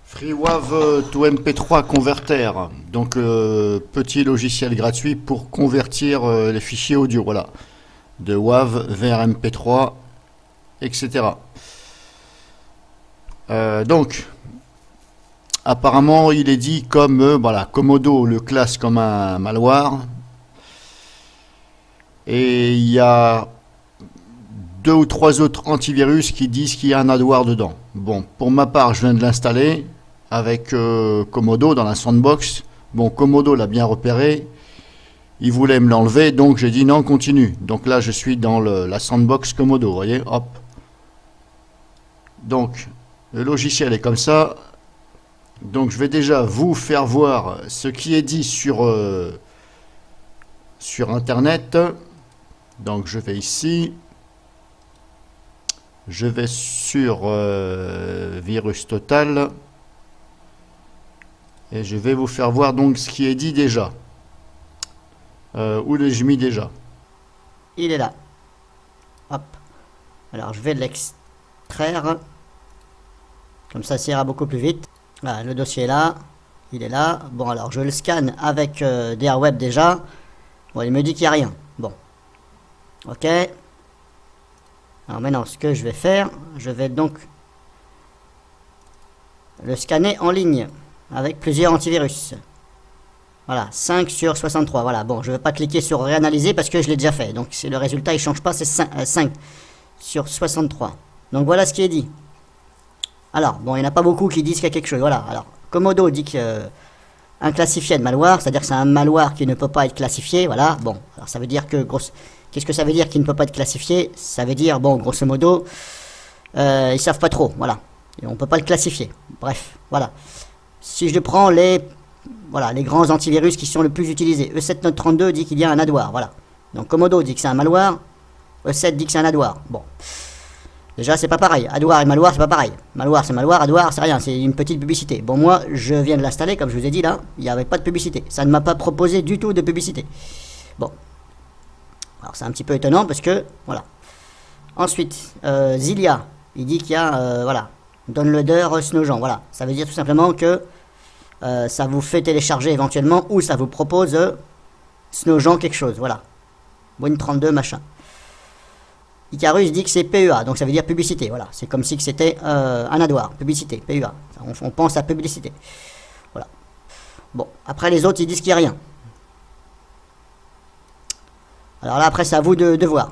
FreeWAV to MP3 Converter, donc petit logiciel gratuit pour convertir les fichiers audio, voilà, de WAV vers MP3, etc. Donc, apparemment, il est dit comme voilà, Comodo le classe comme un malware, et il y a 2 ou 3 autres antivirus qui disent qu'il y a un adware dedans. Bon, pour ma part, je viens de l'installer avec Comodo dans la sandbox. Bon, Comodo l'a bien repéré, il voulait me l'enlever, donc j'ai dit non, continue. Donc là, je suis dans la sandbox Comodo, vous voyez, hop. Donc, le logiciel est comme ça. Donc, je vais déjà vous faire voir ce qui est dit sur Internet. Donc, je vais ici. Je vais sur Virus Total. Et je vais vous faire voir donc ce qui est dit déjà. Où l'ai-je mis déjà? Il est là. Hop. Alors je vais l'extraire. Comme ça ira beaucoup plus vite. Voilà, le dossier est là. Il est là. Bon, alors je le scanne avec DRWeb déjà. Bon, il me dit qu'il n'y a rien. Bon. Ok. Alors maintenant, ce que je vais faire, je vais donc le scanner en ligne avec plusieurs antivirus. Voilà, 5 sur 63. Voilà, bon, je ne vais pas cliquer sur réanalyser parce que je l'ai déjà fait. Donc, le résultat, il ne change pas, c'est 5 sur 63. Donc, voilà ce qui est dit. Alors, bon, il n'y en a pas beaucoup qui disent qu'il y a quelque chose. Voilà, alors, Comodo dit inclassifié de malware, c'est-à-dire que c'est un malware qui ne peut pas être classifié. Voilà, bon, alors ça veut dire que, qu'est-ce que ça veut dire qu'il ne peut pas être classifié? Ça veut dire, bon, grosso modo, ils savent pas trop, voilà. Et on ne peut pas le classifier. Bref, voilà. Si je prends les grands antivirus qui sont le plus utilisés, E7 Note 32 dit qu'il y a un adware, voilà. Donc Comodo dit que c'est un malware, E7 dit que c'est un adware. Bon, déjà c'est pas pareil, adware et malware c'est pas pareil. Malware c'est malware, adware c'est rien, c'est une petite publicité. Bon, moi je viens de l'installer, comme je vous ai dit là, il n'y avait pas de publicité. Ça ne m'a pas proposé du tout de publicité. Bon, alors c'est un petit peu étonnant parce que, voilà. Ensuite, Zilia, il dit qu'il y a, voilà, downloader Snowjean, voilà. Ça veut dire tout simplement que ça vous fait télécharger éventuellement ou ça vous propose Snowjean quelque chose, voilà. Win32 machin. Icarus dit que c'est PEA, donc ça veut dire publicité, voilà. C'est comme si c'était un adware, publicité, PEA. On pense à publicité. Voilà. Bon, après les autres ils disent qu'il n'y a rien. Alors là après c'est à vous de voir.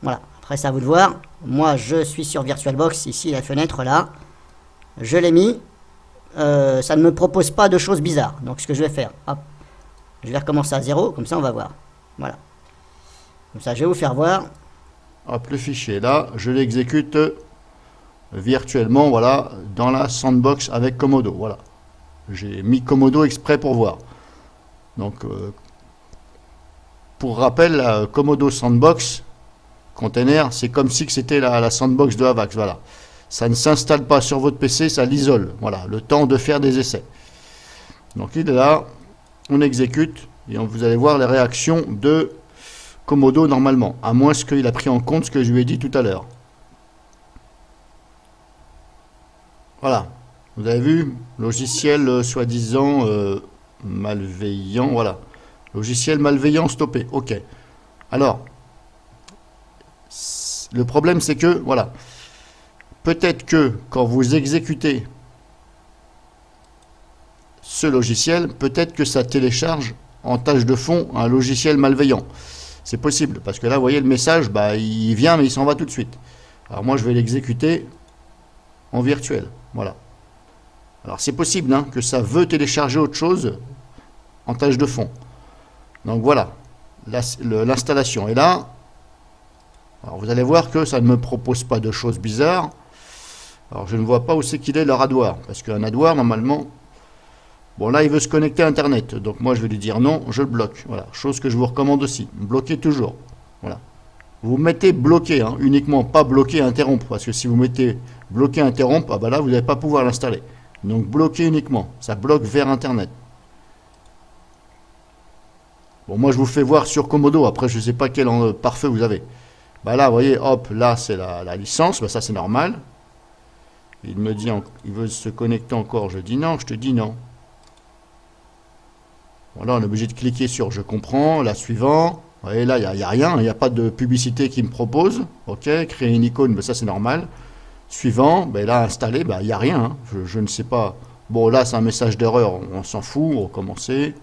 Voilà, après c'est à vous de voir. Moi je suis sur VirtualBox, ici la fenêtre là. Je l'ai mis. Ça ne me propose pas de choses bizarres. Donc ce que je vais faire, hop, je vais recommencer à 0, comme ça on va voir. Voilà. Comme ça je vais vous faire voir. Hop, le fichier est là, je l'exécute virtuellement, voilà, dans la sandbox avec Comodo. Voilà. J'ai mis Comodo exprès pour voir. Donc, pour rappel, la Comodo Sandbox Container, c'est comme si c'était la sandbox de Avax. Voilà. Ça ne s'installe pas sur votre PC, ça l'isole. Voilà, le temps de faire des essais. Donc il est là, on exécute et vous allez voir les réactions de Comodo normalement, à moins qu'il a pris en compte ce que je lui ai dit tout à l'heure. Voilà, vous avez vu, logiciel soi-disant malveillant, voilà. Logiciel malveillant stoppé, ok. Alors, le problème c'est que, voilà, peut-être que quand vous exécutez ce logiciel, peut-être que ça télécharge en tâche de fond un logiciel malveillant. C'est possible, parce que là, vous voyez, le message, bah, il vient, mais il s'en va tout de suite. Alors moi, je vais l'exécuter en virtuel. Voilà. Alors c'est possible hein, que ça veut télécharger autre chose en tâche de fond. Donc voilà, l'installation est là. Alors vous allez voir que ça ne me propose pas de choses bizarres. Alors je ne vois pas où c'est qu'il est leur adware, parce qu'un adware normalement, bon là il veut se connecter à internet, donc moi je vais lui dire non, je le bloque. Voilà, chose que je vous recommande aussi, bloquez toujours. Voilà, vous mettez bloqué hein, uniquement, pas bloqué interrompre, parce que si vous mettez bloqué interrompre, ah bah là vous n'allez pas pouvoir l'installer. Donc bloqué uniquement, ça bloque vers internet. Bon moi je vous fais voir sur Comodo, après je ne sais pas quel pare-feu vous avez. Bah là vous voyez, hop, là c'est la licence, bah ça c'est normal. Il me dit, il veut se connecter encore. Je dis non, je te dis non. Voilà, on est obligé de cliquer sur je comprends, la suivant. Et là, il n'y a rien, il n'y a pas de publicité qui me propose. Ok, créer une icône, ben ça c'est normal. Suivant, ben là, installer, ben, il n'y a rien. Hein. Je ne sais pas. Bon, là, c'est un message d'erreur, on s'en fout, recommencer.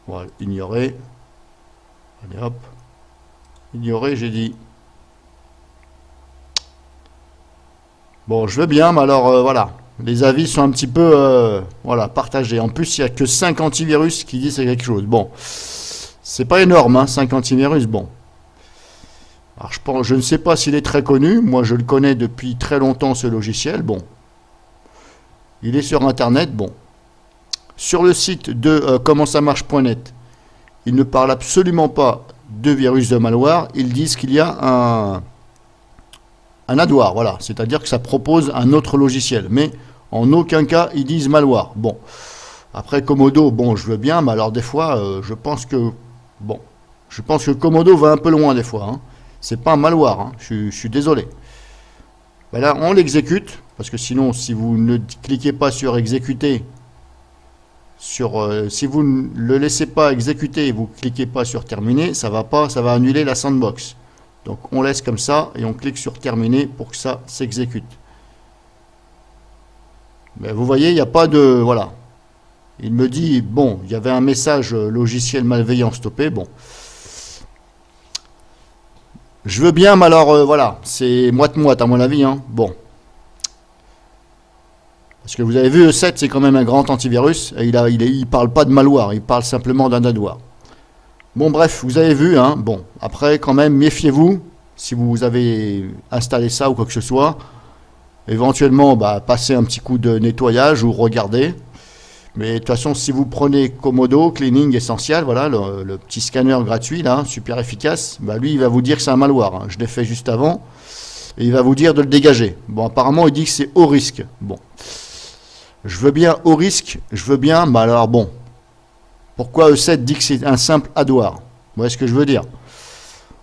Voilà, ignorer. Allez hop. Ignorer, j'ai dit. Bon, je veux bien, mais alors, voilà. Les avis sont un petit peu voilà, partagés. En plus, il n'y a que 5 antivirus qui disent quelque chose. Bon, c'est pas énorme, hein, 5 antivirus, bon. Alors, je ne sais pas s'il est très connu. Moi, je le connais depuis très longtemps, ce logiciel. Bon. Il est sur Internet, bon. Sur le site de commentsamarche.net, ils ne parlent absolument pas de virus de malware. Ils disent qu'il y a un adware, voilà. C'est-à-dire que ça propose un autre logiciel. Mais en aucun cas, ils disent malware. Bon. Après, Comodo, bon, je veux bien, mais alors des fois, je pense que Comodo va un peu loin des fois. Hein. C'est pas un malware, hein. Je suis désolé. Ben là, on l'exécute, parce que sinon, si vous ne cliquez pas sur exécuter, si vous ne le laissez pas exécuter et vous cliquez pas sur terminer, ça va annuler la sandbox. Donc on laisse comme ça et on clique sur terminer pour que ça s'exécute. Mais vous voyez, il n'y a pas de... Voilà. Il me dit, bon, il y avait un message logiciel malveillant stoppé, bon. Je veux bien, mais alors, voilà, c'est moite-moite à mon avis, hein. Bon. Parce que vous avez vu, E7, c'est quand même un grand antivirus, et il parle pas de malware, il parle simplement d'un adware. Bon, bref, vous avez vu, hein. Bon, après, quand même, méfiez-vous, si vous avez installé ça ou quoi que ce soit. Éventuellement, bah, passez un petit coup de nettoyage ou regardez. Mais de toute façon, si vous prenez Comodo, Cleaning Essential, voilà, le petit scanner gratuit, là, super efficace, bah, lui, il va vous dire que c'est un malware. Hein. Je l'ai fait juste avant. Et il va vous dire de le dégager. Bon, apparemment, il dit que c'est haut risque. Bon. Je veux bien haut risque, je veux bien, mais alors, bon. Pourquoi E7 dit que c'est un simple adware? Vous voyez ce que je veux dire?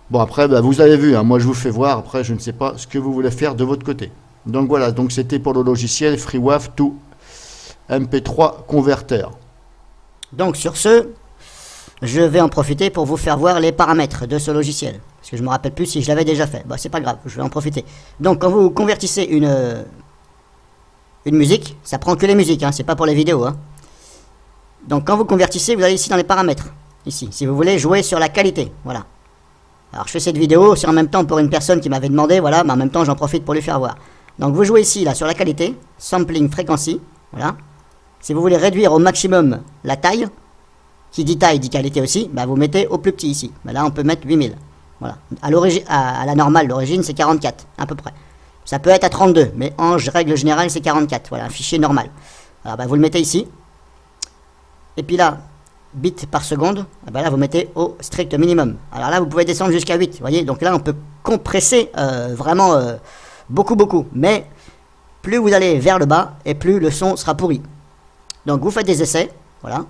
Bon, après, bah, vous avez vu, hein, moi, je vous fais voir. Après, je ne sais pas ce que vous voulez faire de votre côté. Donc, voilà. Donc, c'était pour le logiciel FreeWAV to MP3 Converter. Donc sur ce, je vais en profiter pour vous faire voir les paramètres de ce logiciel. Parce que je ne me rappelle plus si je l'avais déjà fait. Bah, c'est pas grave, je vais en profiter. Donc quand vous convertissez une musique, ça prend que les musiques, hein, c'est pas pour les vidéos. Hein. Donc quand vous convertissez, vous allez ici dans les paramètres. Ici, si vous voulez jouer sur la qualité. Voilà. Alors je fais cette vidéo, c'est en même temps pour une personne qui m'avait demandé, voilà, mais en même temps j'en profite pour lui faire voir. Donc vous jouez ici, là, sur la qualité, Sampling Frequency, voilà. Si vous voulez réduire au maximum la taille, qui dit taille dit qualité aussi, bah vous mettez au plus petit ici. Bah là on peut mettre 8000. Voilà. À la normale, l'origine c'est 44 à peu près. Ça peut être à 32, mais en règle générale c'est 44. Voilà, un fichier normal. Alors bah vous le mettez ici. Et puis là, bits par seconde, bah là vous mettez au strict minimum. Alors là vous pouvez descendre jusqu'à 8. Vous voyez, donc là on peut compresser vraiment beaucoup. Mais plus vous allez vers le bas et plus le son sera pourri. Donc vous faites des essais, voilà.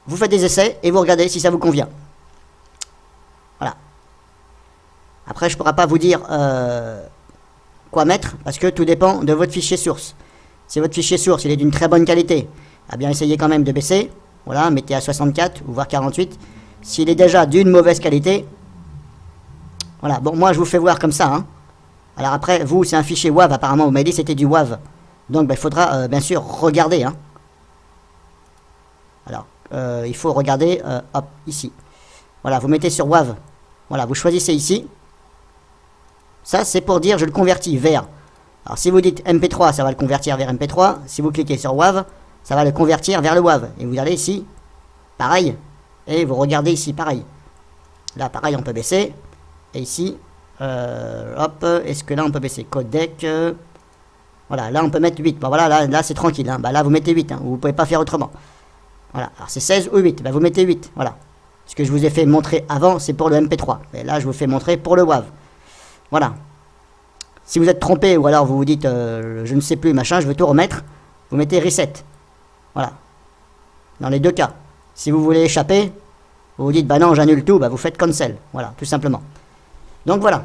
Vous faites des essais et vous regardez si ça vous convient. Voilà. Après, je ne pourrai pas vous dire quoi mettre, parce que tout dépend de votre fichier source. Si votre fichier source il est d'une très bonne qualité, eh bien essayez quand même de baisser. Voilà, mettez à 64 ou voire 48. S'il est déjà d'une mauvaise qualité, voilà. Bon, moi je vous fais voir comme ça. Hein. Alors après, vous, c'est un fichier WAV, apparemment, vous m'avez dit que c'était du WAV. Donc il faudra bien sûr regarder. Hein. Alors il faut regarder hop, ici. Voilà, vous mettez sur WAV. Voilà, vous choisissez ici. Ça c'est pour dire je le convertis vers. Alors si vous dites MP3, ça va le convertir vers MP3. Si vous cliquez sur WAV, ça va le convertir vers le WAV. Et vous allez ici, pareil. Et vous regardez ici, pareil. Là pareil, on peut baisser. Et ici, hop, est-ce que là on peut baisser codec voilà, là on peut mettre 8. Bon, voilà, là c'est tranquille. Hein. Bah, là vous mettez 8. Hein. Vous ne pouvez pas faire autrement. Voilà, alors c'est 16 ou 8. Bah, vous mettez 8. Voilà. Ce que je vous ai fait montrer avant, c'est pour le MP3. Et là je vous fais montrer pour le WAV. Voilà. Si vous êtes trompé ou alors vous vous dites je ne sais plus, machin, je veux tout remettre, vous mettez reset. Voilà. Dans les deux cas. Si vous voulez échapper, vous vous dites bah non, j'annule tout, bah vous faites cancel. Voilà, tout simplement. Donc voilà.